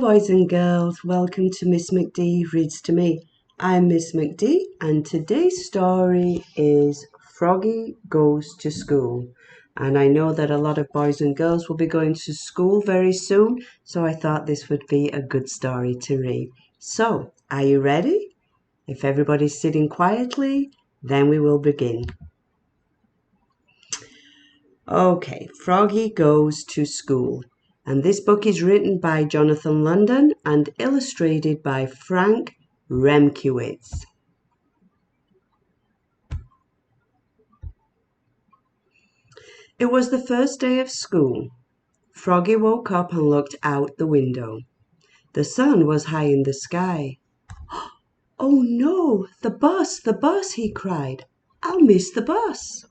boys and girls, welcome to Miss McD Reads to Me. I'm Miss McD and today's story is Froggy Goes to School. And I know that a lot of boys and girls will be going to school very soon, so I thought this would be a good story to read. So, are you ready? If everybody's sitting quietly, then we will begin. Okay, Froggy Goes to School. And this book is written by Jonathan London and illustrated by Frank Remkewitz. It was the first day of school. Froggy woke up and looked out the window. The sun was high in the sky. "Oh no, the bus," he cried. "I'll miss the bus."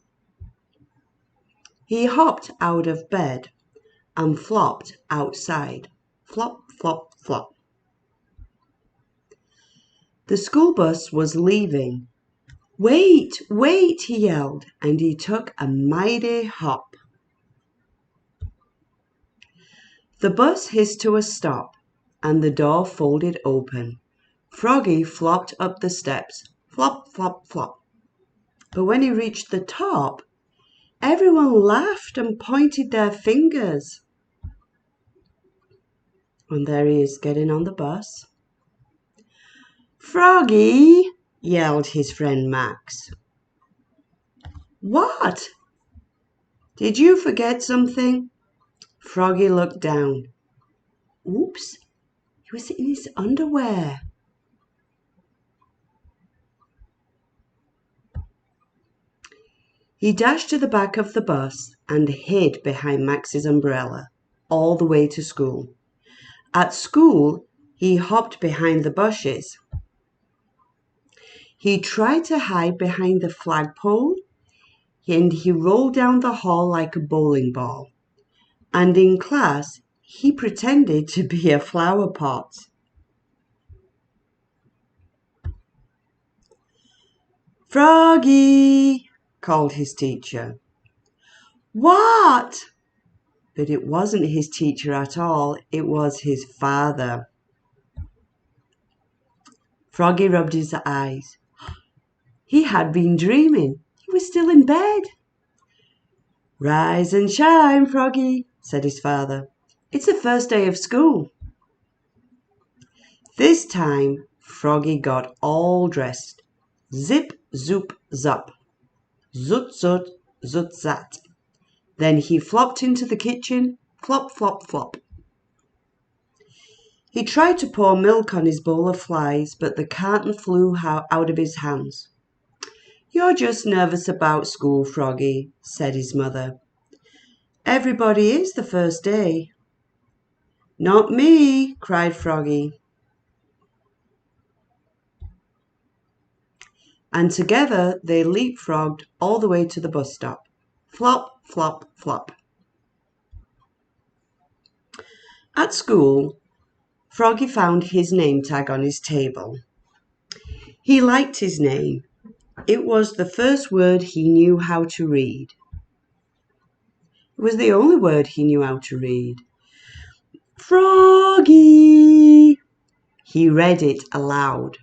He hopped out of bed and flopped outside. Flop, flop, flop. The school bus was leaving. "Wait, wait," he yelled, and he took a mighty hop. The bus hissed to a stop, and the door folded open. Froggy flopped up the steps, flop, flop, flop. But when he reached the top, everyone laughed and pointed their fingers. And there he is getting on the bus. "Froggy!" yelled his friend Max. "What? Did you forget something?" Froggy looked down. Oops, he was in his underwear. He dashed to the back of the bus and hid behind Max's umbrella all the way to school. At school, he hopped behind the bushes. He tried to hide behind the flagpole, and he rolled down the hall like a bowling ball. And in class, he pretended to be a flower pot. "Froggy!" called his teacher. "What?" But it wasn't his teacher at all, it was his father. Froggy rubbed his eyes. He had been dreaming. He was still in bed. "Rise and shine, Froggy," said his father. "It's the first day of school." This time, Froggy got all dressed. Zip, zoop, zop. Zut, zut, zut, zat. Then he flopped into the kitchen, flop, flop, flop. He tried to pour milk on his bowl of flies, but the carton flew out of his hands. "You're just nervous about school, Froggy," said his mother. "Everybody is the first day." "Not me," cried Froggy. And together they leapfrogged all the way to the bus stop. Flop, flop, flop. At school, Froggy found his name tag on his table. He liked his name. It was the first word he knew how to read. It was the only word he knew how to read. "Froggy!" He read it aloud,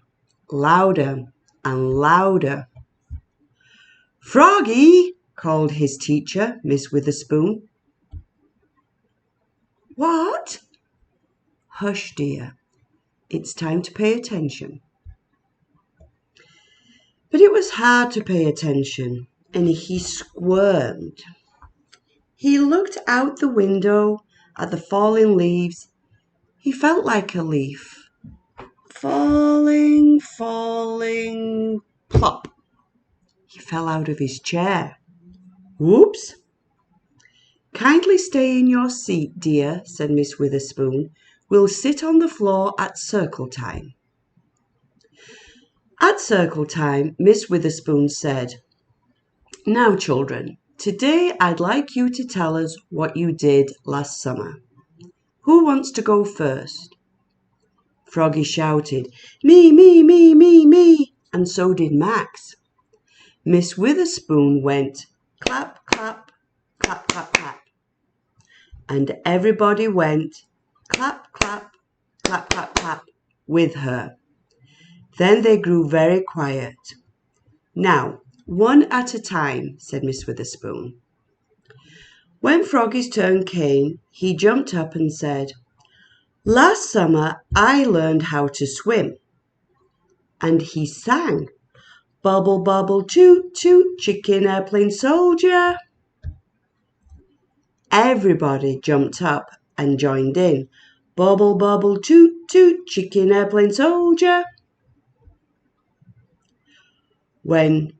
louder and louder. "Froggy!" called his teacher, Miss Witherspoon. "What?" "Hush, dear. It's time to pay attention." But it was hard to pay attention, and he squirmed. He looked out the window at the falling leaves. He felt like a leaf. Falling, falling, plop. He fell out of his chair. Whoops! "Kindly stay in your seat, dear," said Miss Witherspoon. "We'll sit on the floor at circle time." At circle time, Miss Witherspoon said, "Now, children, today I'd like you to tell us what you did last summer. Who wants to go first?" Froggy shouted, "Me, me, me, me, me," and so did Max. Miss Witherspoon went, "Clap, clap, clap, clap, clap." And everybody went, "Clap, clap, clap, clap, clap with her. Then they grew very quiet. Now, one at a time, said Miss Witherspoon. When Froggy's turn came, he jumped up and said, Last summer I learned how to swim. And he sang, Bubble, bubble, toot, toot, chicken airplane soldier. Everybody jumped up and joined in. Bubble, bubble, toot, toot, chicken airplane soldier. When,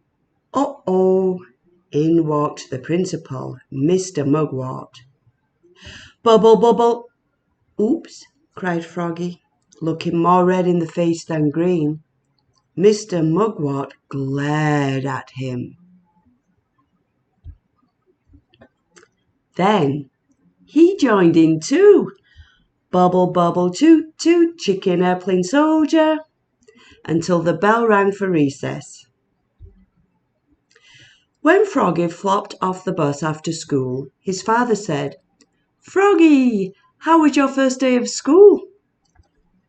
in walked the principal, Mr. Mugwort. Bubble, bubble. Oops, cried Froggy, looking more red in the face than green. Mr. Mugwort glared at him. Then he joined in too. Bubble, bubble, toot, toot, chicken airplane soldier, until the bell rang for recess. When Froggy flopped off the bus after school, his father said, Froggy, how was your first day of school?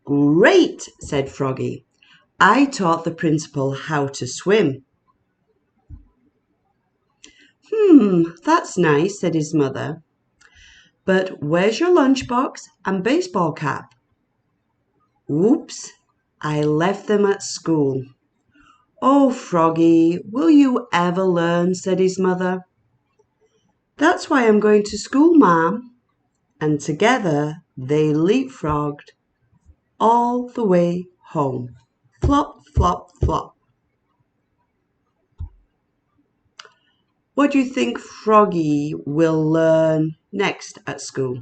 Great, said Froggy. I taught the principal how to swim. That's nice, said his mother. But where's your lunchbox and baseball cap? Oops, I left them at school. Oh, Froggy, will you ever learn, said his mother. That's why I'm going to school, Ma'am. And together they leapfrogged all the way home. Flop, flop, flop. What do you think Froggy will learn next at school?